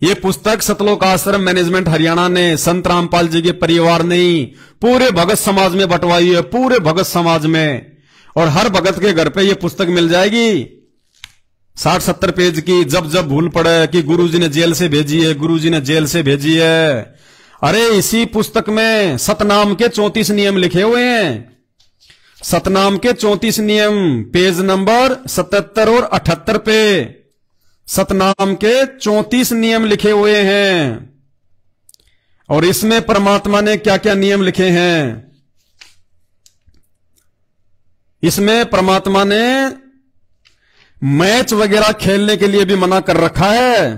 ये पुस्तक सतलोक आश्रम मैनेजमेंट हरियाणा ने संत रामपाल जी के परिवार ने ही पूरे भगत समाज में बंटवाई है, पूरे भगत समाज में। और हर भगत के घर पे ये पुस्तक मिल जाएगी 60-70 पेज की। जब जब भूल पड़े कि गुरुजी ने जेल से भेजी है, गुरुजी ने जेल से भेजी है। अरे इसी पुस्तक में सतनाम के 34 नियम लिखे हुए हैं। सतनाम के 34 नियम, पेज नंबर 77 और 78 पे सतनाम के 34 नियम लिखे हुए हैं। और इसमें परमात्मा ने क्या क्या नियम लिखे हैं। इसमें परमात्मा ने मैच वगैरह खेलने के लिए भी मना कर रखा है।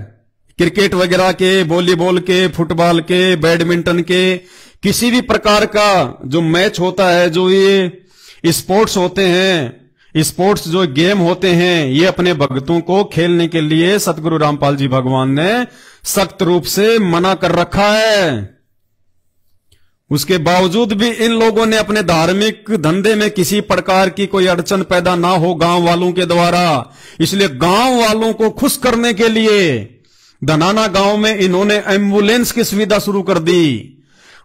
क्रिकेट वगैरह के, वॉलीबॉल के, फुटबॉल के, बैडमिंटन के, किसी भी प्रकार का जो मैच होता है, जो ये स्पोर्ट्स होते हैं, स्पोर्ट्स जो गेम होते हैं, ये अपने भक्तों को खेलने के लिए सतगुरु रामपाल जी भगवान ने सख्त रूप से मना कर रखा है। उसके बावजूद भी इन लोगों ने अपने धार्मिक धंधे में किसी प्रकार की कोई अड़चन पैदा ना हो गांव वालों के द्वारा, इसलिए गांव वालों को खुश करने के लिए धनाना गांव में इन्होंने एम्बुलेंस की सुविधा शुरू कर दी।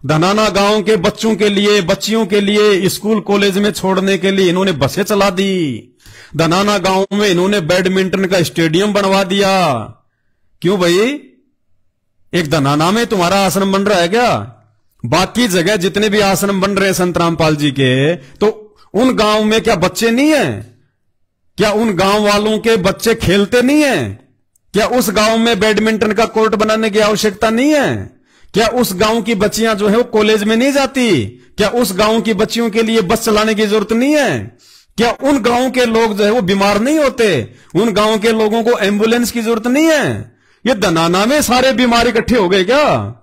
धनाना गांव के बच्चों के लिए, बच्चियों के लिए स्कूल कॉलेज में छोड़ने के लिए इन्होंने बसें चला दी। धनाना गांव में इन्होंने बैडमिंटन का स्टेडियम बनवा दिया। क्यों भाई, एक धनाना में तुम्हारा आश्रम बन रहा है क्या? बाकी जगह जितने भी आश्रम बन रहे हैं संत रामपाल जी के, तो उन गांव में क्या बच्चे नहीं है? क्या उन गांव वालों के बच्चे खेलते नहीं है? क्या उस गांव में बैडमिंटन का कोर्ट बनाने की आवश्यकता नहीं है? क्या उस गांव की बच्चियां जो है वो कॉलेज में नहीं जाती? क्या उस गांव की बच्चियों के लिए बस चलाने की जरूरत नहीं है? क्या उन गांव के लोग जो है वो बीमार नहीं होते? उन गांव के लोगों को एम्बुलेंस की जरूरत नहीं है? ये धनाना में सारे बीमार इकट्ठे हो गए क्या?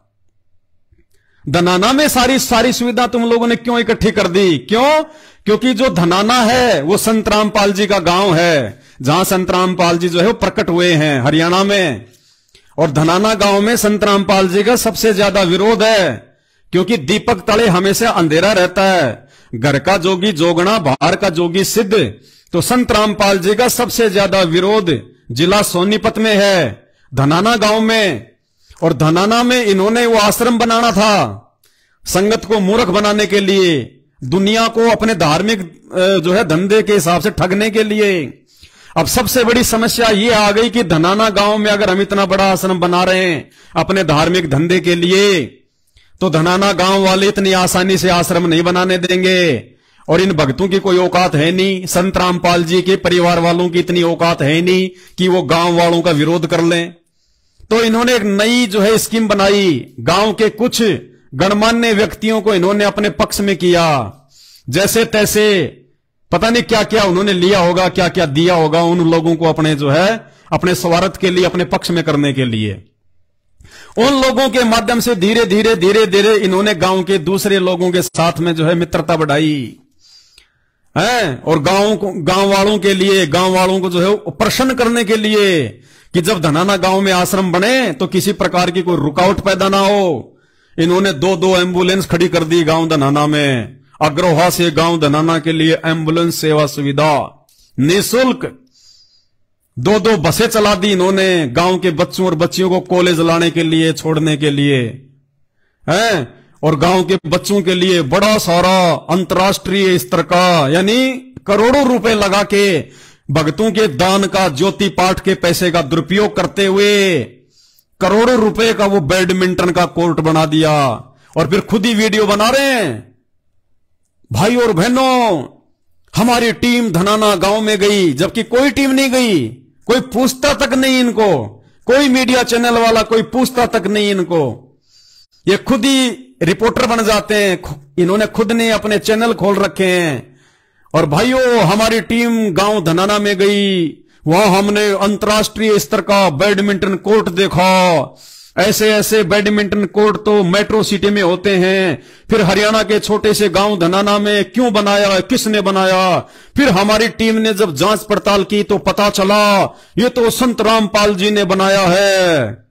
धनाना में सारी सुविधा तुम लोगों ने क्यों इकट्ठी कर दी? क्यों? क्योंकि जो धनाना है वो संत रामपाल जी का गांव है, जहां संत रामपाल जी जो है वो प्रकट हुए हैं हरियाणा में। और धनाना गांव में संत रामपाल जी का सबसे ज्यादा विरोध है, क्योंकि दीपक तले हमेशा अंधेरा रहता है। घर का जोगी जोगना, बाहर का जोगी सिद्ध। तो संत रामपाल जी का सबसे ज्यादा विरोध जिला सोनीपत में है, धनाना गांव में। और धनाना में इन्होंने वो आश्रम बनाना था संगत को मूर्ख बनाने के लिए, दुनिया को अपने धार्मिक जो है धंधे के हिसाब से ठगने के लिए। अब सबसे बड़ी समस्या ये आ गई कि धनाना गांव में अगर हम इतना बड़ा आश्रम बना रहे हैं अपने धार्मिक धंधे के लिए, तो धनाना गांव वाले इतनी आसानी से आश्रम नहीं बनाने देंगे। और इन भक्तों की कोई औकात है नहीं, संत रामपाल जी के परिवार वालों की इतनी औकात है नहीं कि वो गांव वालों का विरोध कर लें। तो इन्होंने एक नई जो है स्कीम बनाई। गांव के कुछ गणमान्य व्यक्तियों को इन्होंने अपने पक्ष में किया। जैसे तैसे पता नहीं क्या क्या उन्होंने लिया होगा, क्या क्या दिया होगा उन लोगों को अपने जो है अपने स्वार्थ के लिए, अपने पक्ष में करने के लिए। उन लोगों के माध्यम से धीरे धीरे इन्होंने गांव के दूसरे लोगों के साथ में जो है मित्रता बढ़ाई है। और गांव वालों के लिए, गांव वालों को जो है प्रसन्न करने के लिए कि जब धनाना गांव में आश्रम बने तो किसी प्रकार की कोई रुकावट पैदा ना हो, इन्होंने 2-2 एम्बुलेंस खड़ी कर दी गांव धनाना में। अग्रोहा से गांव धनाना के लिए एम्बुलेंस सेवा सुविधा निःशुल्क 2-2 बसें चला दी इन्होंने गांव के बच्चों और बच्चियों को कॉलेज लाने के लिए, छोड़ने के लिए हैं। और गांव के बच्चों के लिए बड़ा सारा अंतर्राष्ट्रीय स्तर का, यानी करोड़ों रुपए लगा के भक्तों के दान का, ज्योति पाठ के पैसे का दुरुपयोग करते हुए करोड़ों रुपए का वो बैडमिंटन का कोर्ट बना दिया। और फिर खुद ही वीडियो बना रहे हैं, भाई और बहनों हमारी टीम धनाना गांव में गई, जबकि कोई टीम नहीं गई, कोई पूछता तक नहीं इनको, कोई मीडिया चैनल वाला कोई पूछता तक नहीं इनको। ये खुद ही रिपोर्टर बन जाते हैं, इन्होंने खुद ने अपने चैनल खोल रखे हैं। और भाइयों हमारी टीम गांव धनाना में गई, वहां हमने अंतर्राष्ट्रीय स्तर का बैडमिंटन कोर्ट देखा। ऐसे ऐसे बैडमिंटन कोर्ट तो मेट्रो सिटी में होते हैं, फिर हरियाणा के छोटे से गांव धनाना में क्यों बनाया, किसने बनाया? फिर हमारी टीम ने जब जांच पड़ताल की तो पता चला ये तो संत रामपाल जी ने बनाया है।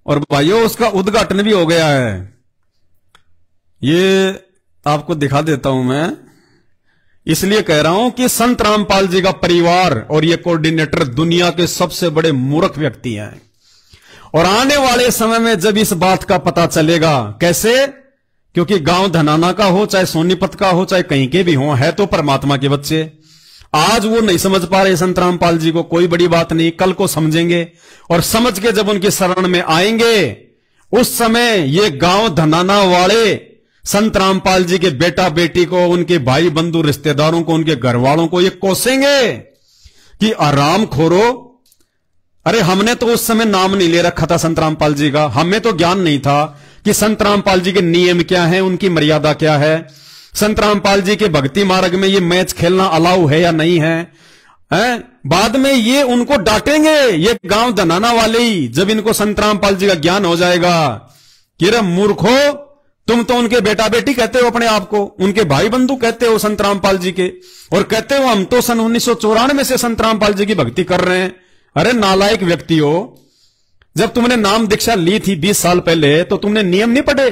और भाइयों उसका उद्घाटन भी हो गया है। ये आपको दिखा देता हूं मैं, इसलिए कह रहा हूं कि संत रामपाल जी का परिवार और ये कोऑर्डिनेटर दुनिया के सबसे बड़े मूर्ख व्यक्ति हैं। और आने वाले समय में जब इस बात का पता चलेगा, कैसे? क्योंकि गांव धनाना का हो, चाहे सोनीपत का हो, चाहे कहीं के भी हो, है तो परमात्मा के बच्चे। आज वो नहीं समझ पा रहे संत रामपाल जी को, कोई बड़ी बात नहीं, कल को समझेंगे। और समझ के जब उनकी शरण में आएंगे, उस समय ये गांव धनाना वाले संत रामपाल जी के बेटा बेटी को, उनके भाई बंधु रिश्तेदारों को, उनके घर वालों को ये कोसेंगे कि आराम खोरो। अरे हमने तो उस समय नाम नहीं ले रखा था संत रामपाल जी का, हमें तो ज्ञान नहीं था कि संत रामपाल जी के नियम क्या है, उनकी मर्यादा क्या है, संत रामपाल जी के भक्ति मार्ग में ये मैच खेलना अलाउ है या नहीं है, बाद में ये उनको डांटेंगे, ये गांव धनाना वाले ही, जब इनको संत रामपाल जी का ज्ञान हो जाएगा कि रे मूर्खो, तुम तो उनके बेटा बेटी कहते हो अपने आप को, उनके भाई बंधु कहते हो संत रामपाल जी के, और कहते हो हम तो सन 1994 से संत रामपाल जी की भक्ति कर रहे हैं। अरे नालायक व्यक्ति हो, जब तुमने नाम दीक्षा ली थी 20 साल पहले, तो तुमने नियम नहीं पढ़े?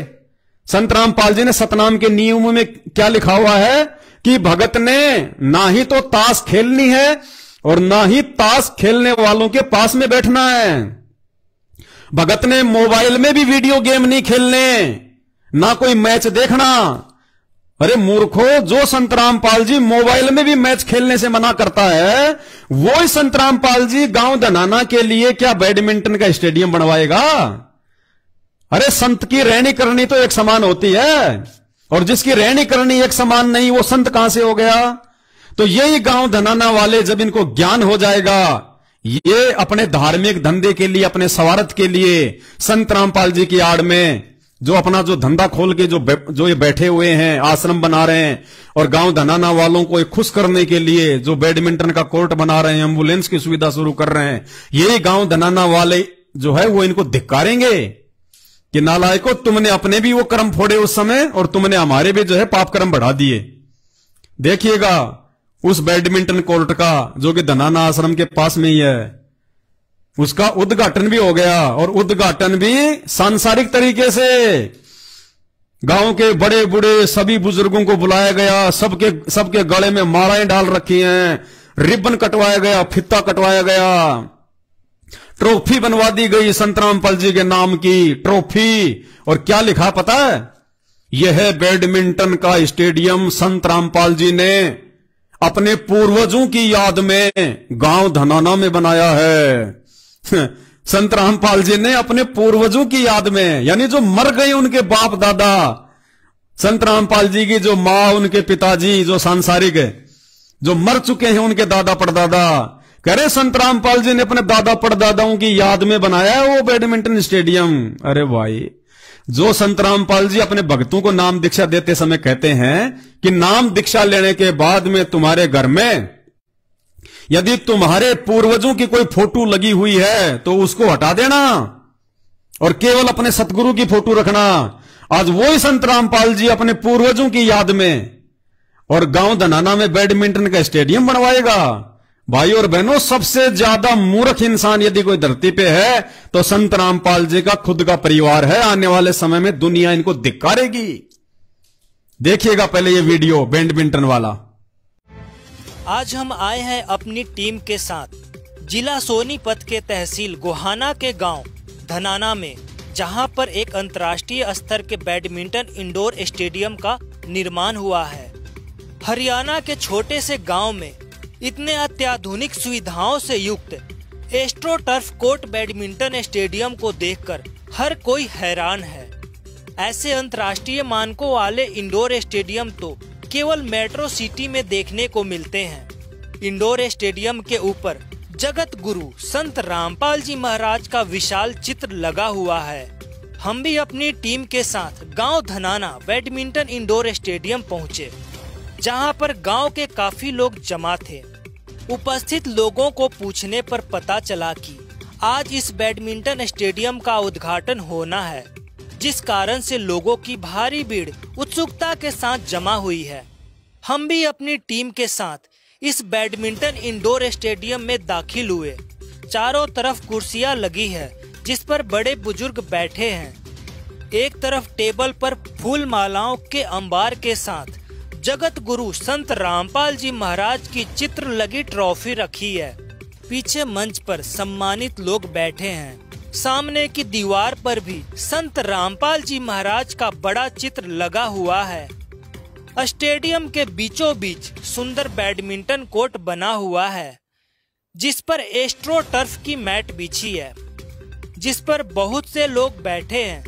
संत रामपाल जी ने सतनाम के नियमों में क्या लिखा हुआ है कि भगत ने ना ही तो ताश खेलनी है और ना ही ताश खेलने वालों के पास में बैठना है। भगत ने मोबाइल में भी वीडियो गेम नहीं खेलने, ना कोई मैच देखना। अरे मूर्खो, जो संत रामपाल जी मोबाइल में भी मैच खेलने से मना करता है, वो ही संत रामपाल जी गांव धनाना के लिए क्या बैडमिंटन का स्टेडियम बनवाएगा? अरे संत की रहनी करनी तो एक समान होती है, और जिसकी रहनी करनी एक समान नहीं, वो संत कहां से हो गया? तो यही गांव धनाना वाले, जब इनको ज्ञान हो जाएगा, ये अपने धार्मिक धंधे के लिए, अपने स्वार्थ के लिए संत रामपाल जी की आड़ में जो अपना जो धंधा खोल के जो ये बैठे हुए हैं, आश्रम बना रहे हैं, और गांव धनाना वालों को खुश करने के लिए जो बैडमिंटन का कोर्ट बना रहे हैं, एम्बुलेंस की सुविधा शुरू कर रहे हैं, यही गांव धनाना वाले जो है वो इनको धिक्कारेंगे कि नालायकों, तुमने अपने भी वो कर्म फोड़े उस समय, और तुमने हमारे भी जो है पाप कर्म बढ़ा दिए। देखिएगा उस बैडमिंटन कोर्ट का, जो कि धनाना आश्रम के पास में ही है, उसका उद्घाटन भी हो गया, और उद्घाटन भी सांसारिक तरीके से। गांव के बड़े बूढ़े सभी बुजुर्गों को बुलाया गया, सबके गले में मालाएं डाल रखी हैं, रिबन कटवाया गया, फित्ता कटवाया गया, ट्रॉफी बनवा दी गई संत रामपाल जी के नाम की ट्रॉफी। और क्या लिखा पता है? यह है बैडमिंटन का स्टेडियम संत रामपाल जी ने अपने पूर्वजों की याद में गांव धनाना में बनाया है। संत रामपाल जी ने अपने पूर्वजों की याद में, यानी जो मर गए उनके बाप दादा, संत रामपाल जी की जो मां, उनके पिताजी जो सांसारिक है, जो मर चुके हैं, उनके दादा परदादा, कह रहे संत रामपाल जी ने अपने दादा परदादाओं की याद में बनाया है वो बैडमिंटन स्टेडियम। अरे भाई, जो संत रामपाल जी अपने भक्तों को नाम दीक्षा देते समय कहते हैं कि नाम दीक्षा लेने के बाद में तुम्हारे घर में यदि तुम्हारे पूर्वजों की कोई फोटो लगी हुई है तो उसको हटा देना और केवल अपने सतगुरु की फोटो रखना। आज वो ही संत रामपाल जी अपने पूर्वजों की याद में और गांव धनाना में बैडमिंटन का स्टेडियम बनवाएगा। भाई और बहनों, सबसे ज्यादा मूर्ख इंसान यदि कोई धरती पे है तो संत रामपाल जी का खुद का परिवार है। आने वाले समय में दुनिया इनको धिक्कारेगी। देखिएगा पहले ये वीडियो बैडमिंटन वाला। आज हम आए हैं अपनी टीम के साथ जिला सोनीपत के तहसील गोहाना के गांव धनाना में, जहां पर एक अंतर्राष्ट्रीय स्तर के बैडमिंटन इंडोर स्टेडियम का निर्माण हुआ है। हरियाणा के छोटे से गांव में इतने अत्याधुनिक सुविधाओं से युक्त astro turf court badminton stadium को देखकर हर कोई हैरान है। ऐसे अंतर्राष्ट्रीय मानकों वाले इंडोर स्टेडियम तो केवल मेट्रो सिटी में देखने को मिलते हैं। इंडोर स्टेडियम के ऊपर जगत गुरु संत रामपाल जी महाराज का विशाल चित्र लगा हुआ है। हम भी अपनी टीम के साथ गांव धनाना बैडमिंटन इंडोर स्टेडियम पहुंचे, जहां पर गांव के काफी लोग जमा थे। उपस्थित लोगों को पूछने पर पता चला कि आज इस बैडमिंटन स्टेडियम का उद्घाटन होना है, जिस कारण से लोगों की भारी भीड़ उत्सुकता के साथ जमा हुई है। हम भी अपनी टीम के साथ इस बैडमिंटन इंडोर स्टेडियम में दाखिल हुए। चारों तरफ कुर्सियां लगी है जिस पर बड़े बुजुर्ग बैठे हैं। एक तरफ टेबल पर फूल मालाओं के अंबार के साथ जगत गुरु संत रामपाल जी महाराज की चित्र लगी ट्रॉफी रखी है। पीछे मंच पर सम्मानित लोग बैठे हैं। सामने की दीवार पर भी संत रामपाल जी महाराज का बड़ा चित्र लगा हुआ है। स्टेडियम के बीचों बीच सुंदर बैडमिंटन कोर्ट बना हुआ है, जिस पर एस्ट्रो टर्फ की मैट बिछी है, जिस पर बहुत से लोग बैठे हैं।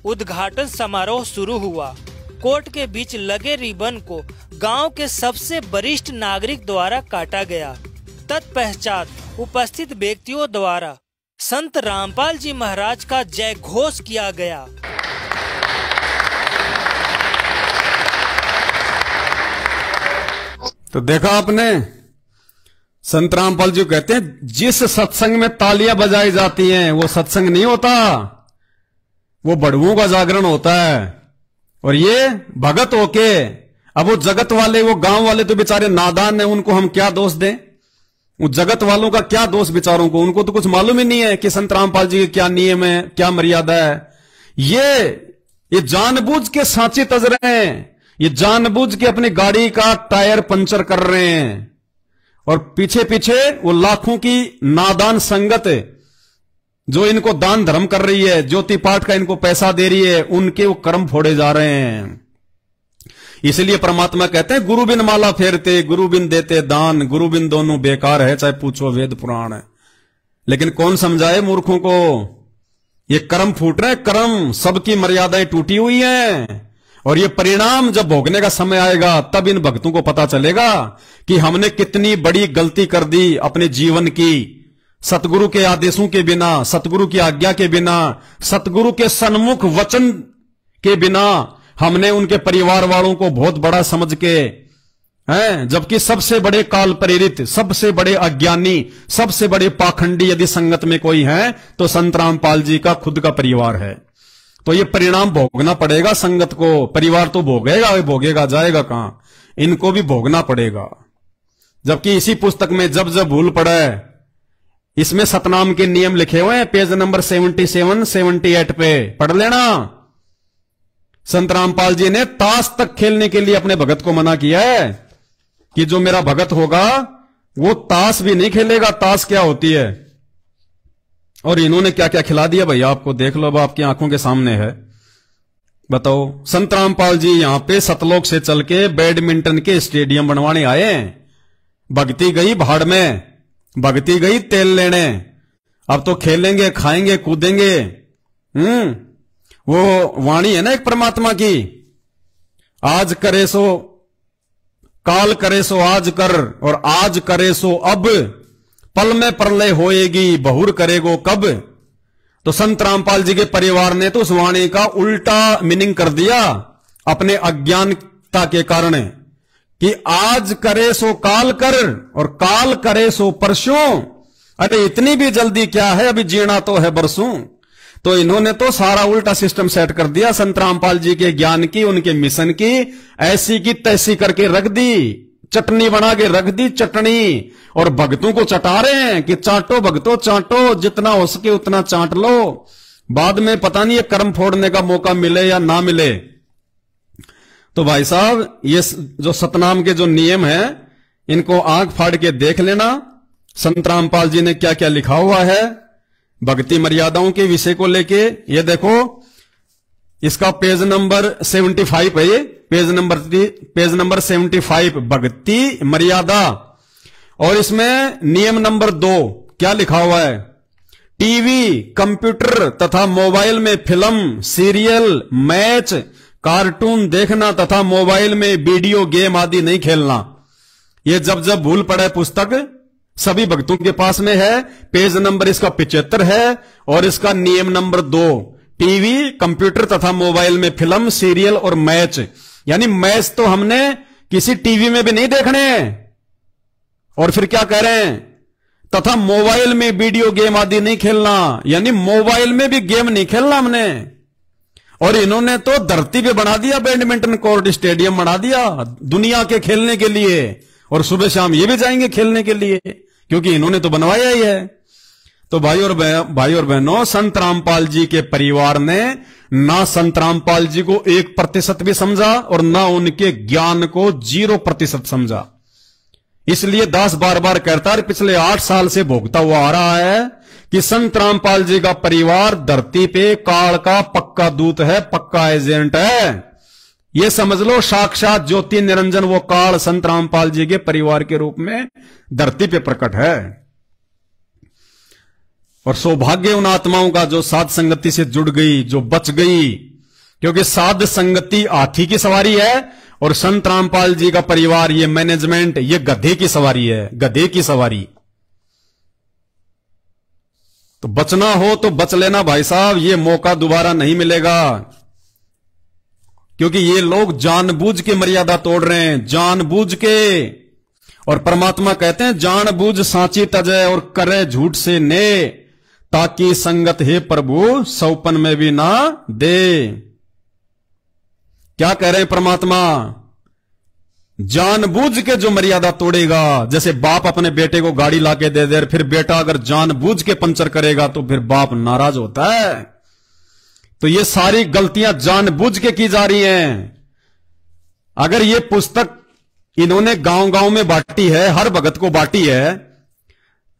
उद्घाटन समारोह शुरू हुआ। कोर्ट के बीच लगे रिबन को गांव के सबसे वरिष्ठ नागरिक द्वारा काटा गया। तत्पश्चात उपस्थित व्यक्तियों द्वारा संत रामपाल जी महाराज का जय घोष किया गया। तो देखा आपने, संत रामपाल जी कहते हैं जिस सत्संग में तालियां बजाई जाती हैं वो सत्संग नहीं होता, वो बड़ुओं का जागरण होता है। और ये भगत होके, अब वो जगत वाले, वो गांव वाले तो बेचारे नादान हैं, उनको हम क्या दोष दें? वो जगत वालों का क्या दोष बेचारों को? उनको तो कुछ मालूम ही नहीं है कि संत रामपाल जी के क्या नियम है, क्या मर्यादा है। ये जानबूझ के सांची तज रहे हैं, ये जानबूझ के अपनी गाड़ी का टायर पंचर कर रहे हैं, और पीछे पीछे वो लाखों की नादान संगत जो इनको दान धर्म कर रही है, ज्योति पाठ का इनको पैसा दे रही है, उनके वो कर्म फोड़े जा रहे हैं। इसलिए परमात्मा कहते हैं गुरु बिन माला फेरते, गुरु बिन देते दान, गुरु बिन दोनों बेकार है, चाहे पूछो वेद पुराण। लेकिन कौन समझाए मूर्खों को? ये कर्म फूट रहे, कर्म सबकी मर्यादाएं टूटी हुई हैं, और ये परिणाम जब भोगने का समय आएगा तब इन भक्तों को पता चलेगा कि हमने कितनी बड़ी गलती कर दी अपने जीवन की। सतगुरु के आदेशों के बिना, सतगुरु की आज्ञा के बिना, सतगुरु के सन्मुख वचन के बिना हमने उनके परिवार वालों को बहुत बड़ा समझ के हैं, जबकि सबसे बड़े काल प्रेरित, सबसे बड़े अज्ञानी, सबसे बड़े पाखंडी यदि संगत में कोई है तो संत रामपाल जी का खुद का परिवार है। तो ये परिणाम भोगना पड़ेगा संगत को। परिवार तो भोगेगा, भोगेगा जाएगा कहां? इनको भी भोगना पड़ेगा। जबकि इसी पुस्तक में जब जब भूल पड़े, इसमें सतनाम के नियम लिखे हुए हैं, पेज नंबर 77, 78 पे पढ़ लेना। संत रामपाल जी ने ताश तक खेलने के लिए अपने भगत को मना किया है कि जो मेरा भगत होगा वो ताश भी नहीं खेलेगा। ताश क्या होती है? और इन्होंने क्या क्या खिला दिया भैया, आपको देख लो, अब आपकी आंखों के सामने है। बताओ, संत रामपाल जी यहां पे सतलोक से चल के बैडमिंटन के स्टेडियम बनवाने आए हैं। भक्ति गई भाड़ में, भक्ति गई तेल लेने। अब तो खेलेंगे, खाएंगे, कूदेंगे। वो वाणी है ना एक परमात्मा की, आज करे सो काल करे सो आज कर, और आज करे सो अब, पल में प्रलय होएगी बहुर करेगो कब। तो संत रामपाल जी के परिवार ने तो उस वाणी का उल्टा मीनिंग कर दिया अपने अज्ञानता के कारण, कि आज करे सो काल कर और काल करे सो परसों। अरे इतनी भी जल्दी क्या है, अभी जीना तो है बरसों। तो इन्होंने तो सारा उल्टा सिस्टम सेट कर दिया संत रामपाल जी के ज्ञान की, उनके मिशन की, ऐसी की तैसी करके रख दी, चटनी बना के रख दी चटनी। और भक्तों को चटा रहे हैं कि चाटो भक्तों चाटो, जितना हो सके उतना चाट लो, बाद में पता नहीं ये कर्म फोड़ने का मौका मिले या ना मिले। तो भाई साहब, ये जो सतनाम के जो नियम है, इनको आंख फाड़ के देख लेना। संत रामपाल जी ने क्या क्या लिखा हुआ है भक्ति मर्यादाओं के विषय को लेके। ये देखो, इसका पेज नंबर 75 है, ये पेज नंबर 75, भक्ति मर्यादा। और इसमें नियम नंबर 2 क्या लिखा हुआ है? टीवी, कंप्यूटर तथा मोबाइल में फिल्म, सीरियल, मैच, कार्टून देखना तथा मोबाइल में वीडियो गेम आदि नहीं खेलना। ये जब जब भूल पड़े पुस्तक सभी भक्तों के पास में है, पेज नंबर इसका 75 है, और इसका नियम नंबर 2, टीवी, कंप्यूटर तथा मोबाइल में फिल्म, सीरियल और मैच। यानी मैच तो हमने किसी टीवी में भी नहीं देखने। और फिर क्या कह रहे हैं? तथा मोबाइल में वीडियो गेम आदि नहीं खेलना, यानी मोबाइल में भी गेम नहीं खेलना हमने। और इन्होंने तो धरती पे बना दिया बैडमिंटन कोर्ट, स्टेडियम बना दिया दुनिया के खेलने के लिए, और सुबह शाम ये भी जाएंगे खेलने के लिए, क्योंकि इन्होंने तो बनवाया ही है। तो भाई और बहनों, संत रामपाल जी के परिवार ने ना संत रामपाल जी को 1% भी समझा और ना उनके ज्ञान को 0% समझा। इसलिए दास बार बार कहता है, पिछले 8 साल से भोगता हुआ आ रहा है कि संत रामपाल जी का परिवार धरती पे काल का पक्का दूत है, पक्का एजेंट है। ये समझ लो साक्षात ज्योति निरंजन वो काल संत रामपाल जी के परिवार के रूप में धरती पे प्रकट है। और सौभाग्य उन आत्माओं का जो साध संगति से जुड़ गई, जो बच गई, क्योंकि साध संगति हाथी की सवारी है और संत रामपाल जी का परिवार, ये मैनेजमेंट, ये गधे की सवारी है, गधे की सवारी। तो बचना हो तो बच लेना भाई साहब, ये मौका दोबारा नहीं मिलेगा, क्योंकि ये लोग जानबूझ के मर्यादा तोड़ रहे हैं, जानबूझ के। और परमात्मा कहते हैं जानबूझ सांची तजय और करे झूठ से ने, ताकि संगत हे प्रभु सौपन में भी ना दे। क्या कह रहे हैं परमात्मा? जानबूझ के जो मर्यादा तोड़ेगा, जैसे बाप अपने बेटे को गाड़ी लाके दे दे, फिर बेटा अगर जानबूझ के पंचर करेगा तो फिर बाप नाराज होता है। तो ये सारी गलतियां जानबूझ के की जा रही हैं। अगर ये पुस्तक इन्होंने गांव गांव में बांटी है, हर भगत को बांटी है,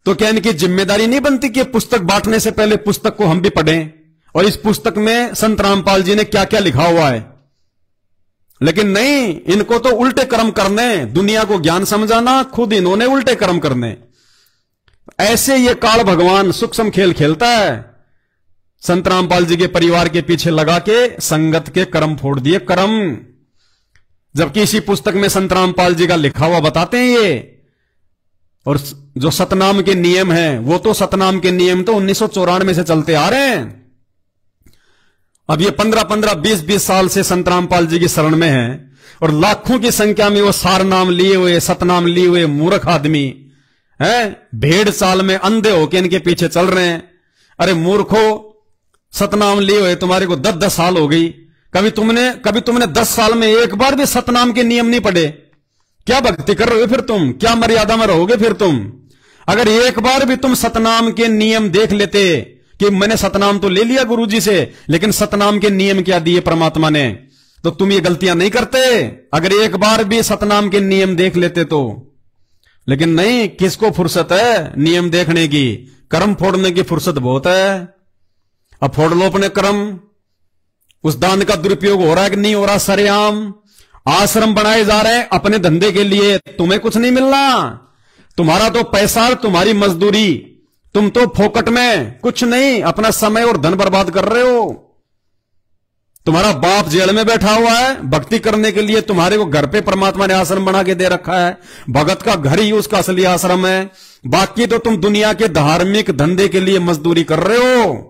तो क्या इनकी जिम्मेदारी नहीं बनती कि पुस्तक बांटने से पहले पुस्तक को हम भी पढ़ें और इस पुस्तक में संत रामपाल जी ने क्या क्या लिखा हुआ है? लेकिन नहीं, इनको तो उल्टे कर्म करने, दुनिया को ज्ञान समझाना, खुद इन्होंने उल्टे कर्म करने। ऐसे ये काल भगवान सूक्ष्म खेल खेलता है। संत रामपाल जी के परिवार के पीछे लगा के संगत के कर्म फोड़ दिए, कर्म। जबकि इसी पुस्तक में संत रामपाल जी का लिखा हुआ बताते हैं ये। और जो सतनाम के नियम हैं, वो तो सतनाम के नियम तो 1994 से चलते आ रहे हैं। अब ये 15-15, 20-20 साल से संत रामपाल जी की शरण में हैं और लाखों की संख्या में वो सार नाम लिए हुए, सतनाम लिए हुए मूर्ख आदमी हैं, भेड़ चाल में अंधे होके इनके पीछे चल रहे हैं। अरे मूर्खो, सतनाम लिए हुए तुम्हारे को 10-10 साल हो गई, कभी तुमने 10 साल में एक बार भी सतनाम के नियम नहीं पढ़े। क्या भक्ति कर रहे हो फिर तुम? क्या मर्यादा में रहोगे फिर तुम? अगर एक बार भी तुम सतनाम के नियम देख लेते कि मैंने सतनाम तो ले लिया गुरुजी से, लेकिन सतनाम के नियम क्या दिए परमात्मा ने, तो तुम ये गलतियां नहीं करते। अगर एक बार भी सतनाम के नियम देख लेते तो। लेकिन नहीं, किसको फुर्सत है नियम देखने की? कर्म फोड़ने की फुर्सत बहुत है। अब फोड़ लो अपने कर्म। उस दान का दुरुपयोग हो रहा है कि नहीं हो रहा? सरेआम आश्रम बनाए जा रहे हैं अपने धंधे के लिए, तुम्हें कुछ नहीं मिलना। तुम्हारा तो पैसा, तुम्हारी मजदूरी, तुम तो फोकट में कुछ नहीं, अपना समय और धन बर्बाद कर रहे हो। तुम्हारा बाप जेल में बैठा हुआ है, भक्ति करने के लिए तुम्हारे को घर पे परमात्मा ने आश्रम बना के दे रखा है। भगत का घर ही उसका असली आश्रम है। बाकी तो तुम दुनिया के धार्मिक धंधे के लिए मजदूरी कर रहे हो,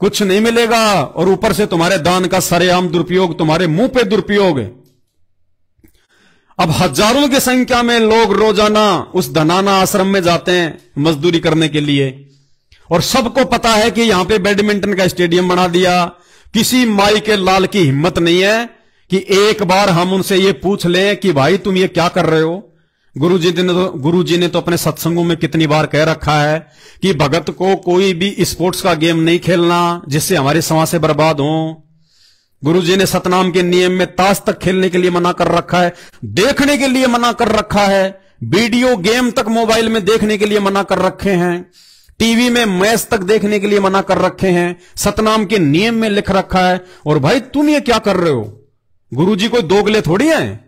कुछ नहीं मिलेगा। और ऊपर से तुम्हारे दान का सरेआम दुरुपयोग, तुम्हारे मुंह पे दुरुपयोग। अब हजारों की संख्या में लोग रोजाना उस धनाना आश्रम में जाते हैं मजदूरी करने के लिए, और सबको पता है कि यहां पे बैडमिंटन का स्टेडियम बना दिया। किसी माई के लाल की हिम्मत नहीं है कि एक बार हम उनसे ये पूछ लें कि भाई तुम ये क्या कर रहे हो। गुरुजी ने तो अपने सत्संगों में कितनी बार कह रखा है कि भगत को कोई भी स्पोर्ट्स का गेम नहीं खेलना जिससे हमारे समाज से बर्बाद हो। गुरुजी ने सतनाम के नियम में ताश तक खेलने के लिए मना कर रखा है, देखने के लिए मना कर रखा है, वीडियो गेम तक मोबाइल में देखने के लिए मना कर रखे हैं, टीवी में मैच तक देखने के लिए मना कर रखे हैं। सतनाम के नियम में लिख रखा है। और भाई तुम ये क्या कर रहे हो? गुरुजी कोई दोगले थोड़ी हैं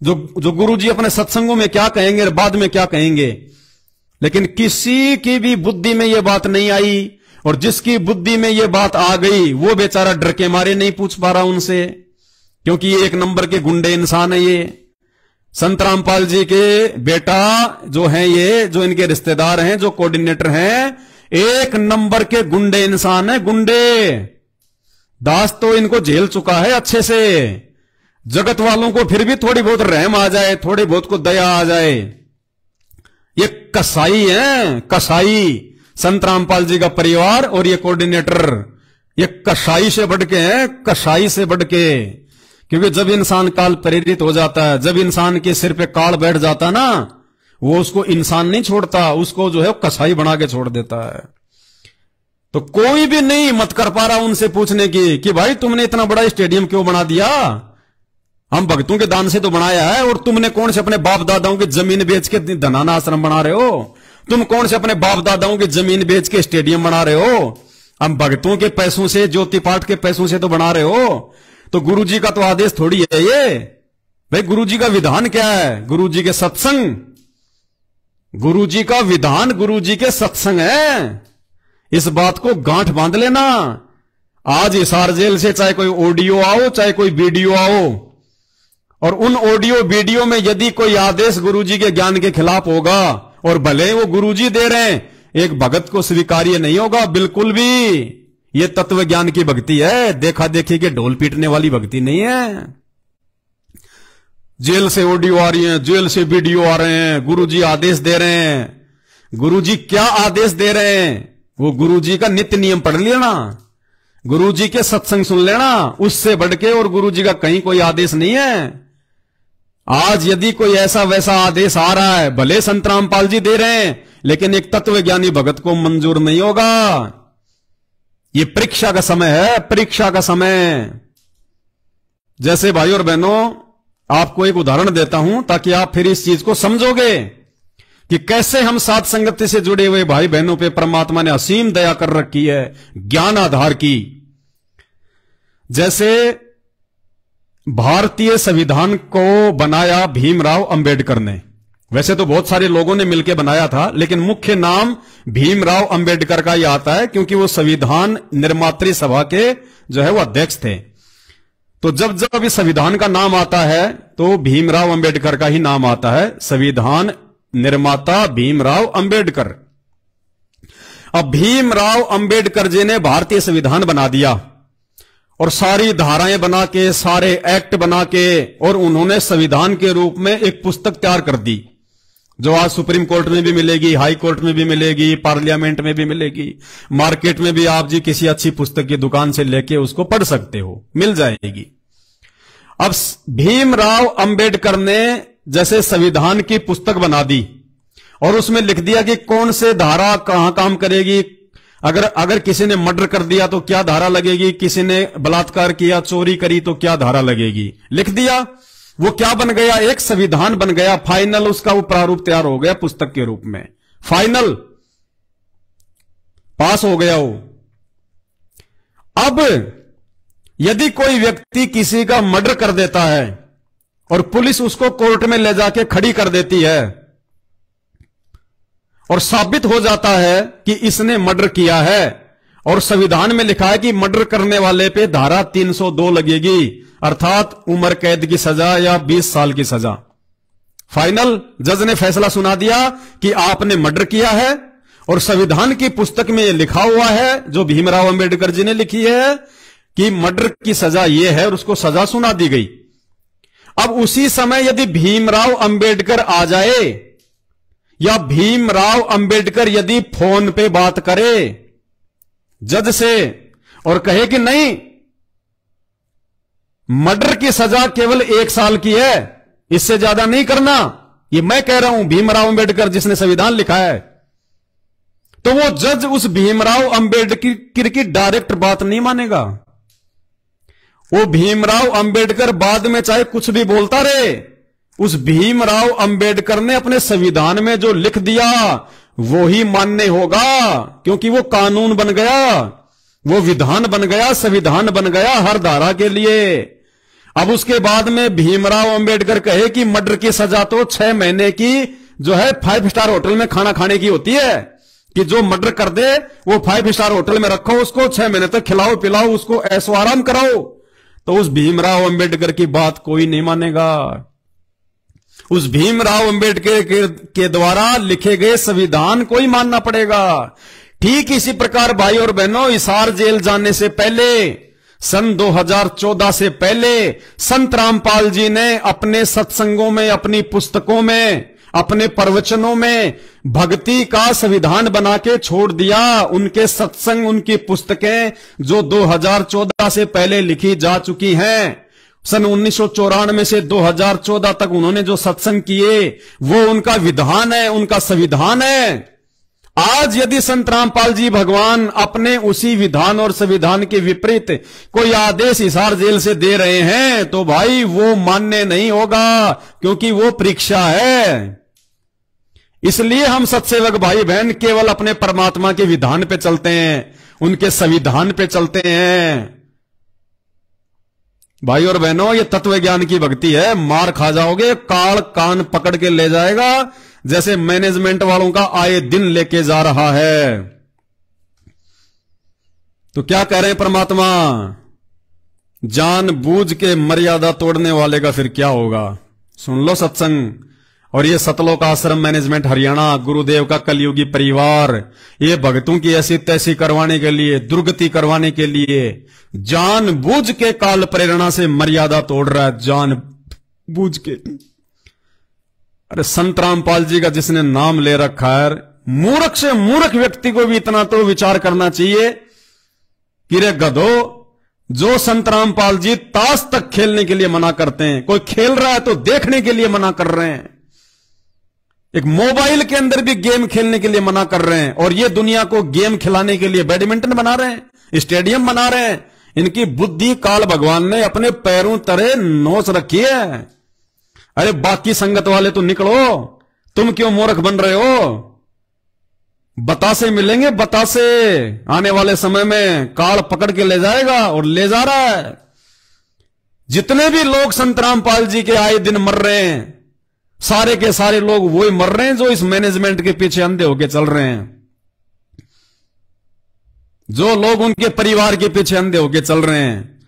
जो गुरुजी अपने सत्संगों में क्या कहेंगे और बाद में क्या कहेंगे। लेकिन किसी की भी बुद्धि में यह बात नहीं आई, और जिसकी बुद्धि में यह बात आ गई वो बेचारा डर के मारे नहीं पूछ पा रहा उनसे, क्योंकि ये एक नंबर के गुंडे इंसान है। ये संत रामपाल जी के बेटा जो हैं, ये जो इनके रिश्तेदार हैं, जो कोऑर्डिनेटर हैं, एक नंबर के गुंडे इंसान है, गुंडे। दास तो इनको झेल चुका है अच्छे से। जगत वालों को फिर भी थोड़ी बहुत रहम आ जाए, थोड़ी बहुत को दया आ जाए। ये कसाई है, कसाई। संत रामपाल जी का परिवार और ये कोऑर्डिनेटर, ये कसाई से बढ़ के हैं, कसाई से बढ़ के। क्योंकि जब इंसान काल प्रेरित हो जाता है, जब इंसान के सिर पे काल बैठ जाता ना, वो उसको इंसान नहीं छोड़ता, उसको जो है कसाई बना के छोड़ देता है। तो कोई भी नहीं मत कर पा रहा उनसे पूछने की कि भाई तुमने इतना बड़ा स्टेडियम क्यों बना दिया? हम भक्तों के दान से तो बनाया है, और तुमने कौन से अपने बाप दादाओं की जमीन बेच के धनाना आश्रम बना रहे हो? तुम कौन से अपने बाप दादाओं की जमीन बेच के स्टेडियम बना रहे हो? हम भक्तों के पैसों से, ज्योति पाठ के पैसों से तो बना रहे हो। तो गुरुजी का तो आदेश थोड़ी है ये भाई। गुरुजी का विधान क्या है? गुरुजी के सत्संग, गुरुजी का विधान गुरुजी के सत्संग है। इस बात को गांठ बांध लेना। आज हिसार जेल से चाहे कोई ऑडियो आओ चाहे कोई वीडियो आओ, और उन ऑडियो वीडियो में यदि कोई आदेश गुरुजी के ज्ञान के खिलाफ होगा, और भले वो गुरुजी दे रहे हैं, एक भगत को स्वीकार्य नहीं होगा बिल्कुल भी। ये तत्व ज्ञान की भक्ति है, देखा देखी के ढोल पीटने वाली भक्ति नहीं है। जेल से ऑडियो आ रही है, जेल से वीडियो आ रहे हैं, गुरुजी आदेश दे रहे हैं। गुरुजी क्या आदेश दे रहे हैं? वो गुरुजी का नित्य नियम पढ़ लेना, गुरुजी के सत्संग सुन लेना, उससे बढ़ के और गुरुजी का कहीं कोई आदेश नहीं है। आज यदि कोई ऐसा वैसा आदेश आ रहा है, भले संत रामपाल जी दे रहे हैं, लेकिन एक तत्वज्ञानी भगत को मंजूर नहीं होगा। ये परीक्षा का समय है, परीक्षा का समय। जैसे भाई और बहनों, आपको एक उदाहरण देता हूं ताकि आप फिर इस चीज को समझोगे कि कैसे हम साथ संगति से जुड़े हुए भाई बहनों पे परमात्मा ने असीम दया कर रखी है, ज्ञान आधार की। जैसे भारतीय संविधान को बनाया भीमराव अंबेडकर ने। वैसे तो बहुत सारे लोगों ने मिलकर बनाया था, लेकिन मुख्य नाम भीमराव अंबेडकर का ही आता है, क्योंकि वो संविधान निर्मात्री सभा के जो है वो अध्यक्ष थे। तो जब जब इस संविधान का नाम आता है तो भीमराव अंबेडकर का ही नाम आता है। संविधान निर्माता भीमराव अंबेडकर। अब भीमराव अंबेडकर जी ने भारतीय संविधान बना दिया, और सारी धाराएं बना के, सारे एक्ट बना के, और उन्होंने संविधान के रूप में एक पुस्तक तैयार कर दी, जो आज सुप्रीम कोर्ट में भी मिलेगी, हाई कोर्ट में भी मिलेगी, पार्लियामेंट में भी मिलेगी, मार्केट में भी आप जी किसी अच्छी पुस्तक की दुकान से लेके उसको पढ़ सकते हो, मिल जाएगी। अब भीमराव अंबेडकर ने जैसे संविधान की पुस्तक बना दी, और उसमें लिख दिया कि कौन से धारा कहां काम करेगी। अगर किसी ने मर्डर कर दिया तो क्या धारा लगेगी, किसी ने बलात्कार किया, चोरी करी तो क्या धारा लगेगी, लिख दिया। वो क्या बन गया? एक संविधान बन गया फाइनल। उसका वो प्रारूप तैयार हो गया पुस्तक के रूप में, फाइनल पास हो गया वो। अब यदि कोई व्यक्ति किसी का मर्डर कर देता है और पुलिस उसको कोर्ट में ले जाके खड़ी कर देती है, और साबित हो जाता है कि इसने मर्डर किया है, और संविधान में लिखा है कि मर्डर करने वाले पे धारा 302 लगेगी, अर्थात उम्र कैद की सजा या 20 साल की सजा। फाइनल जज ने फैसला सुना दिया कि आपने मर्डर किया है, और संविधान की पुस्तक में यह लिखा हुआ है, जो भीमराव अंबेडकर जी ने लिखी है, कि मर्डर की सजा यह है, और उसको सजा सुना दी गई। अब उसी समय यदि भीमराव अंबेडकर आ जाए, या भीमराव अंबेडकर यदि फोन पे बात करे जज से और कहे कि नहीं, मर्डर की सजा केवल 1 साल की है, इससे ज्यादा नहीं करना, ये मैं कह रहा हूं, भीमराव अंबेडकर जिसने संविधान लिखा है, तो वो जज उस भीमराव अंबेडकर की डायरेक्ट बात नहीं मानेगा। वो भीमराव अंबेडकर बाद में चाहे कुछ भी बोलता रहे, उस भीमराव अंबेडकर ने अपने संविधान में जो लिख दिया वो ही मान्य होगा, क्योंकि वो कानून बन गया, वो विधान बन गया, संविधान बन गया हर धारा के लिए। अब उसके बाद में भीमराव अंबेडकर कहे कि मर्डर की सजा तो 6 महीने की जो है 5 स्टार होटल में खाना खाने की होती है, कि जो मर्डर कर दे वो 5 स्टार होटल में रखो, उसको 6 महीने तक खिलाओ पिलाओ, उसको ऐसो आराम कराओ। तो उस भीमराव अंबेडकर की बात कोई नहीं मानेगा। उस भीमराव अंबेडकर के द्वारा लिखे गए संविधान को ही मानना पड़ेगा। ठीक इसी प्रकार भाई और बहनों, हिसार जेल जाने से पहले, सन 2014 से पहले, संत रामपाल जी ने अपने सत्संगों में, अपनी पुस्तकों में, अपने प्रवचनों में भक्ति का संविधान बना के छोड़ दिया। उनके सत्संग, उनकी पुस्तकें जो 2014 से पहले लिखी जा चुकी हैं, सन 1994 से 2014 तक उन्होंने जो सत्संग किए, वो उनका विधान है, उनका संविधान है। आज यदि संत रामपाल जी भगवान अपने उसी विधान और संविधान के विपरीत कोई आदेश हिसार जेल से दे रहे हैं, तो भाई वो मान्य नहीं होगा, क्योंकि वो परीक्षा है। इसलिए हम सत्सेवक भाई बहन केवल अपने परमात्मा के विधान पे चलते हैं, उनके संविधान पे चलते हैं। भाई और बहनों, ये तत्व ज्ञान की भक्ति है। मार खा जाओगे, काल कान पकड़ के ले जाएगा, जैसे मैनेजमेंट वालों का आए दिन लेके जा रहा है। तो क्या कह रहे हैं परमात्मा? जानबूझ के मर्यादा तोड़ने वाले का फिर क्या होगा? सुन लो सत्संग। और ये सतलोक आश्रम मैनेजमेंट हरियाणा, गुरुदेव का कलयुगी परिवार, ये भक्तों की ऐसी तैसी करवाने के लिए, दुर्गति करवाने के लिए जानबूझ के काल प्रेरणा से मर्यादा तोड़ रहा है, जानबूझ के। अरे संत रामपाल जी का जिसने नाम ले रखा है, मूर्ख से मूर्ख व्यक्ति को भी इतना तो विचार करना चाहिए कि रे गधो, जो संत रामपाल जी ताश तक खेलने के लिए मना करते हैं, कोई खेल रहा है तो देखने के लिए मना कर रहे हैं, एक मोबाइल के अंदर भी गेम खेलने के लिए मना कर रहे हैं, और ये दुनिया को गेम खिलाने के लिए बैडमिंटन बना रहे हैं, स्टेडियम बना रहे हैं। इनकी बुद्धि काल भगवान ने अपने पैरों तले नोच रखी है। अरे बाकी संगत वाले तो निकलो, तुम क्यों मूर्ख बन रहे हो? बतासे मिलेंगे, बतासे आने वाले समय में काल पकड़ के ले जाएगा, और ले जा रहा है। जितने भी लोग संत रामपाल जी के आए दिन मर रहे हैं, सारे के सारे लोग वही मर रहे हैं जो इस मैनेजमेंट के पीछे अंधे होके चल रहे हैं, जो लोग उनके परिवार के पीछे अंधे होके चल रहे हैं।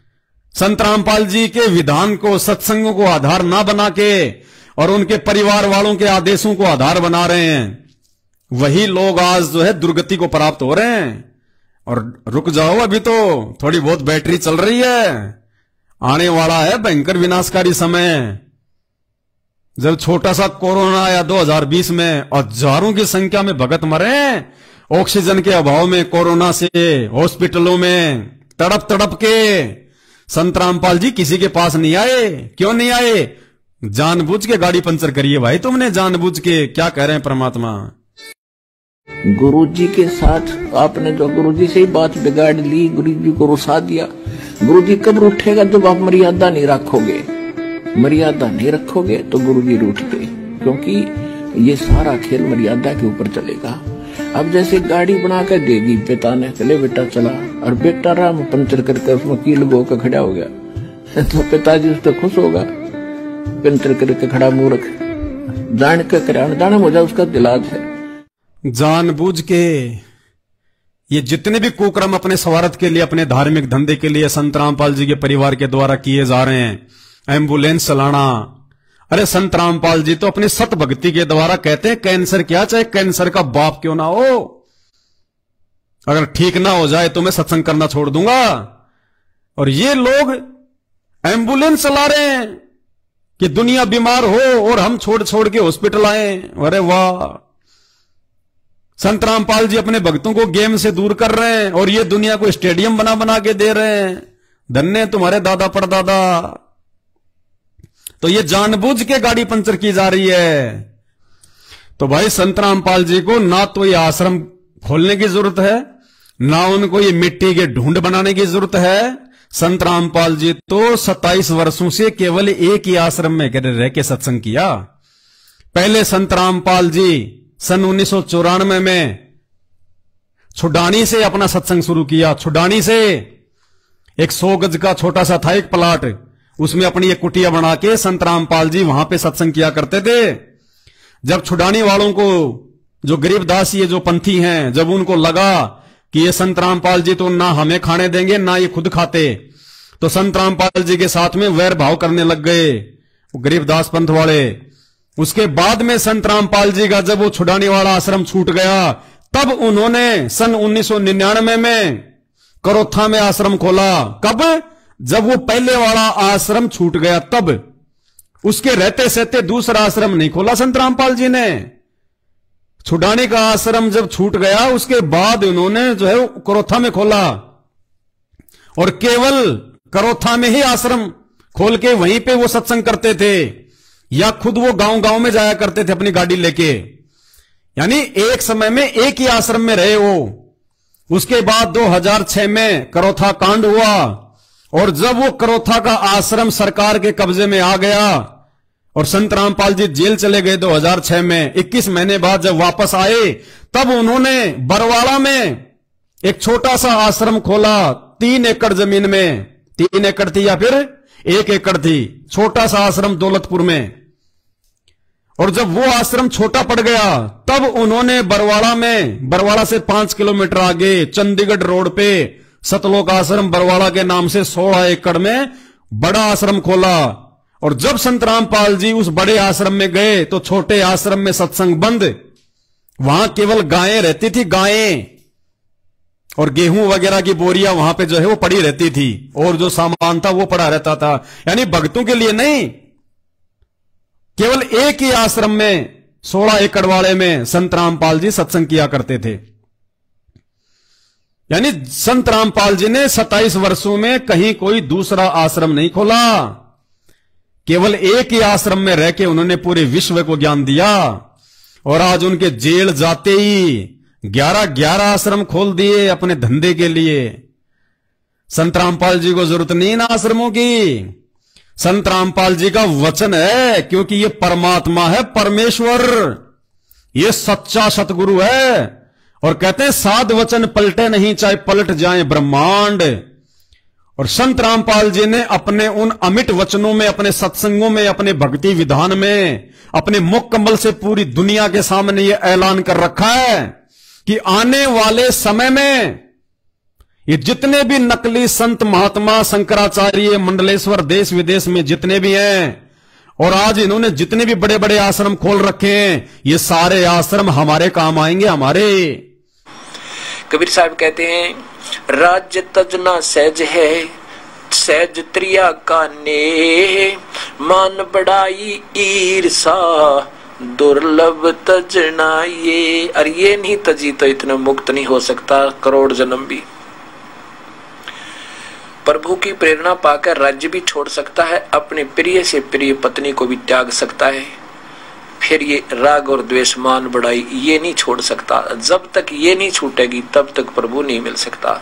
संत रामपाल जी के विधान को, सत्संगों को आधार ना बना के और उनके परिवार वालों के आदेशों को आधार बना रहे हैं, वही लोग आज जो है दुर्गति को प्राप्त हो रहे हैं। और रुक जाओ, अभी तो थोड़ी बहुत बैटरी चल रही है, आने वाला है भयंकर विनाशकारी समय। जब छोटा सा कोरोना आया 2020 में, हजारों की संख्या में भगत मरे ऑक्सीजन के अभाव में, कोरोना से हॉस्पिटलों में तड़प तड़प के। संत रामपाल जी किसी के पास नहीं आए। क्यों नहीं आए? जानबूझ के गाड़ी पंचर करी है भाई तुमने, जानबूझ के। क्या कह रहे हैं परमात्मा? गुरुजी के साथ आपने जो गुरुजी से ही बात बिगाड़ ली, गुरुजी को रुसा दिया। गुरुजी कब रूठेगा? जब आप मर्यादा नहीं रखोगे। मर्यादा नहीं रखोगे तो गुरुजी रूठ गए, क्योंकि ये सारा खेल मर्यादा के ऊपर चलेगा। अब जैसे गाड़ी बना कर देगी पिता ने, चले बेटा चला, और बेटा राम पंचर करके उसमें कील गो कर खड़ा हो गया तो पिताजी उस पर खुश होगा? पंचर करके खड़ा मूर्ख, जान के कराने जाने मुझे उसका इलाज है। जानबूझ के ये जितने भी कुकर्म अपने स्वार्थ के लिए, अपने धार्मिक धंधे के लिए संत रामपाल जी के परिवार के द्वारा किए जा रहे हैं, एम्बुलेंस चलाना। अरे संत रामपाल जी तो अपनी सत भक्ति के द्वारा कहते हैं, कैंसर क्या, चाहे कैंसर का बाप क्यों ना हो, अगर ठीक ना हो जाए तो मैं सत्संग करना छोड़ दूंगा। और ये लोग एम्बुलेंस चला रहे हैं कि दुनिया बीमार हो और हम छोड़ छोड़ के हॉस्पिटल आए। अरे वाह! संत रामपाल जी अपने भक्तों को गेम से दूर कर रहे हैं, और ये दुनिया को स्टेडियम बना बना के दे रहे हैं। धन्य तुम्हारे दादा परदादा। तो ये जानबूझ के गाड़ी पंचर की जा रही है। तो भाई संत रामपाल जी को ना तो ये आश्रम खोलने की जरूरत है, ना उनको ये मिट्टी के ढूंढ बनाने की जरूरत है। संत रामपाल जी तो 27 वर्षों से केवल एक ही आश्रम में रह के सत्संग किया। पहले संत रामपाल जी सन 1994 में छुडानी से अपना सत्संग शुरू किया। छुडानी से एक 100 गज का छोटा सा था एक प्लाट, उसमें अपनी एक कुटिया बना के संत रामपाल जी वहां पे सत्संग किया करते थे। जब छुडानी वालों को, जो गरीबदास ये जो पंथी हैं, जब उनको लगा कि ये संत रामपाल जी तो ना हमें खाने देंगे ना ये खुद खाते, तो संत रामपाल जी के साथ में वैर भाव करने लग गए वो गरीबदास पंथ वाले। उसके बाद में संत रामपाल जी का जब वो छुडानी वाला आश्रम छूट गया, तब उन्होंने सन 1999 में करोथा में आश्रम खोला। कब? जब वो पहले वाला आश्रम छूट गया तब। उसके रहते सहते दूसरा आश्रम नहीं खोला संत रामपाल जी ने। छुडानी का आश्रम जब छूट गया उसके बाद उन्होंने जो है करोथा में खोला, और केवल करोथा में ही आश्रम खोल के वहीं पे वो सत्संग करते थे, या खुद वो गांव गांव में जाया करते थे अपनी गाड़ी लेके। यानी एक समय में एक ही आश्रम में रहे वो। उसके बाद 2006 में करोथा कांड हुआ, और जब वो करोथा का आश्रम सरकार के कब्जे में आ गया और संत रामपाल जी जेल चले गए 2006 में। 21 महीने बाद जब वापस आए तब उन्होंने बरवाड़ा में एक छोटा सा आश्रम खोला, 3 एकड़ जमीन में। 3 एकड़ थी या फिर 1 एकड़ थी, छोटा सा आश्रम दौलतपुर में। और जब वो आश्रम छोटा पड़ गया तब उन्होंने बरवाड़ा से 5 किलोमीटर आगे चंडीगढ़ रोड पे सतलोक आश्रम बरवाड़ा के नाम से 16 एकड़ में बड़ा आश्रम खोला। और जब संत रामपाल जी उस बड़े आश्रम में गए तो छोटे आश्रम में सत्संग बंद, वहां केवल गायें रहती थी, गायें, और गेहूं वगैरह की बोरियां वहां पे जो है वो पड़ी रहती थी, और जो सामान था वो पड़ा रहता था। यानी भक्तों के लिए नहीं, केवल एक ही आश्रम में 16 एकड़ वाले में संत रामपाल जी सत्संग किया करते थे। यानी संत रामपाल जी ने 27 वर्षों में कहीं कोई दूसरा आश्रम नहीं खोला, केवल एक ही आश्रम में रह के उन्होंने पूरे विश्व को ज्ञान दिया। और आज उनके जेल जाते ही 11 आश्रम खोल दिए अपने धंधे के लिए। संत रामपाल जी को जरूरत नहीं इन आश्रमों की, संत रामपाल जी का वचन है, क्योंकि ये परमात्मा है, परमेश्वर, ये सच्चा सतगुरु है। और कहते हैं साध वचन पलटे नहीं, चाहे पलट जाए ब्रह्मांड। और संत रामपाल जी ने अपने उन अमिट वचनों में, अपने सत्संगों में, अपने भक्ति विधान में, अपने मुख कमल से पूरी दुनिया के सामने ये ऐलान कर रखा है कि आने वाले समय में ये जितने भी नकली संत महात्मा, शंकराचार्य, मंडलेश्वर, देश विदेश में जितने भी हैं, और आज इन्होंने जितने भी बड़े बड़े आश्रम खोल रखे हैं, ये सारे आश्रम हमारे काम आएंगे, हमारे। कबीर साहब कहते हैं, राज्य तजना सहज है, सहज त्रिया का ने, मान बढ़ाई ईर्षा, दुर्लभ तजना ये। और ये नहीं तजी तो इतना मुक्त नहीं हो सकता करोड़ जन्म भी। प्रभु की प्रेरणा पाकर राज्य भी छोड़ सकता है, अपने प्रिय से प्रिय पत्नी को भी त्याग सकता है। फिर ये राग और द्वेष, मान बढ़ाई, ये नहीं छोड़ सकता। जब तक ये नहीं छूटेगी तब तक प्रभु नहीं मिल सकता।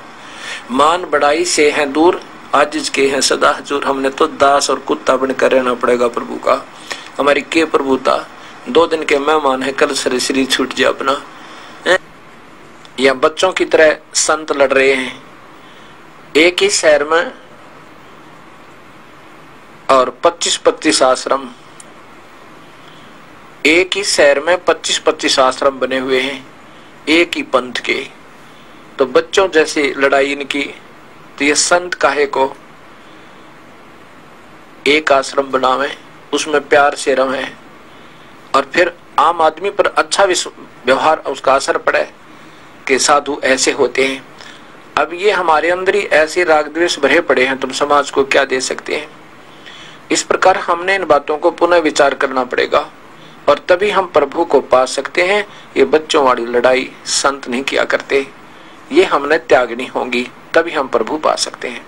मान बढ़ाई से हैं दूर, आजिज के हैं सदा हजूर। हमने तो दास और कुत्ता बनकर रहना पड़ेगा प्रभु का। हमारी के प्रभुता, 2 दिन के मेहमान है, कल से शरीर छूट जाए अपना। या बच्चों की तरह संत लड़ रहे हैं एक ही शहर में, और 25-25 आश्रम, एक ही शहर में 25-25 आश्रम बने हुए हैं एक ही पंथ के। तो बच्चों जैसी लड़ाई इनकी, तो ये संत काहे को एक आश्रम बनावे, उसमें प्यार से रहे, और फिर आम आदमी पर अच्छा व्यवहार, उसका असर पड़े कि साधु ऐसे होते हैं। अब ये हमारे अंदर ही ऐसे राग द्वेष भरे पड़े हैं, तुम समाज को क्या दे सकते हैं। इस प्रकार हमने इन बातों को पुनः विचार करना पड़ेगा, और तभी हम प्रभु को पा सकते हैं। ये बच्चों वाली लड़ाई संत नहीं किया करते, ये हमने त्यागनी होगी, तभी हम प्रभु पा सकते हैं।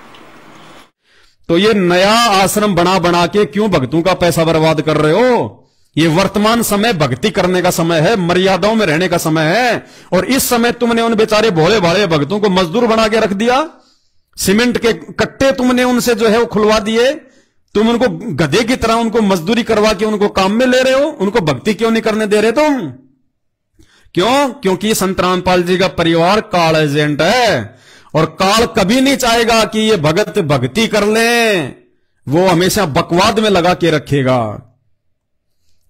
तो ये नया आश्रम बना के क्यों भक्तों का पैसा बर्बाद कर रहे हो? ये वर्तमान समय भक्ति करने का समय है, मर्यादाओं में रहने का समय है। और इस समय तुमने उन बेचारे भोले भाले भक्तों को मजदूर बना के रख दिया, सीमेंट के कट्टे तुमने उनसे जो है वो खुलवा दिए। तुम उनको गधे की तरह उनको मजदूरी करवा के उनको काम में ले रहे हो, उनको भक्ति क्यों नहीं करने दे रहे तुम? क्यों? क्योंकि संत रामपाल जी का परिवार काल एजेंट है, और काल कभी नहीं चाहेगा कि ये भगत भक्ति कर लें, वो हमेशा बकवाद में लगा के रखेगा।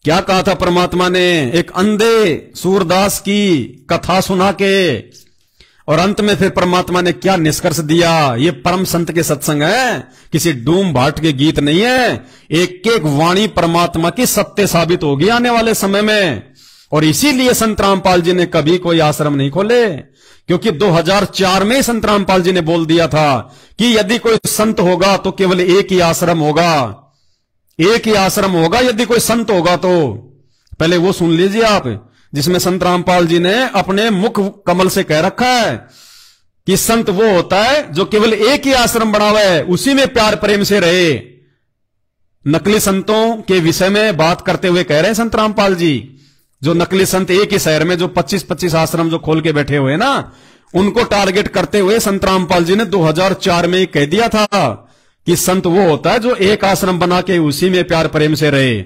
क्या कहा था परमात्मा ने? एक अंधे सूरदास की कथा सुना के, और अंत में फिर परमात्मा ने क्या निष्कर्ष दिया? ये परम संत के सत्संग है, किसी डूम भाट के गीत नहीं है। एक एक वाणी परमात्मा की सत्य साबित होगी आने वाले समय में। और इसीलिए संत रामपाल जी ने कभी कोई आश्रम नहीं खोले, क्योंकि 2004 में संत रामपाल जी ने बोल दिया था कि यदि कोई संत होगा तो केवल एक ही आश्रम होगा, एक ही आश्रम होगा यदि कोई संत होगा तो। पहले वो सुन लीजिए आप, जिसमें संत रामपाल जी ने अपने मुख कमल से कह रखा है कि संत वो होता है जो केवल एक ही आश्रम बनावे, उसी में प्यार प्रेम से रहे। नकली संतों के विषय में बात करते हुए कह रहे हैं संत रामपाल जी, जो नकली संत एक ही शहर में जो 25-25 आश्रम जो खोल के बैठे हुए ना, उनको टारगेट करते हुए संत रामपाल जी ने 2004 में कह दिया था कि संत वो होता है जो एक आश्रम बना के उसी में प्यार प्रेम से रहे।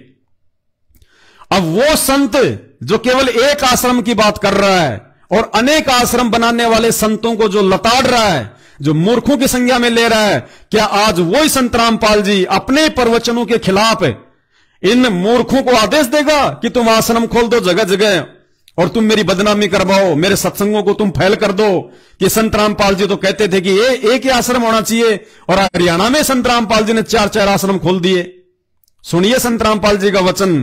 अब वो संत जो केवल एक आश्रम की बात कर रहा है और अनेक आश्रम बनाने वाले संतों को जो लताड़ रहा है, जो मूर्खों की संज्ञा में ले रहा है, क्या आज वही संत रामपाल जी अपने प्रवचनों के खिलाफ इन मूर्खों को आदेश देगा कि तुम आश्रम खोल दो जगह जगह और तुम मेरी बदनामी करवाओ, मेरे सत्संगों को तुम फैल कर दो कि संत रामपाल जी तो कहते थे कि एक ही आश्रम होना चाहिए, और हरियाणा में संत रामपाल जी ने 4-4 आश्रम खोल दिए। सुनिए संत रामपाल जी का वचन।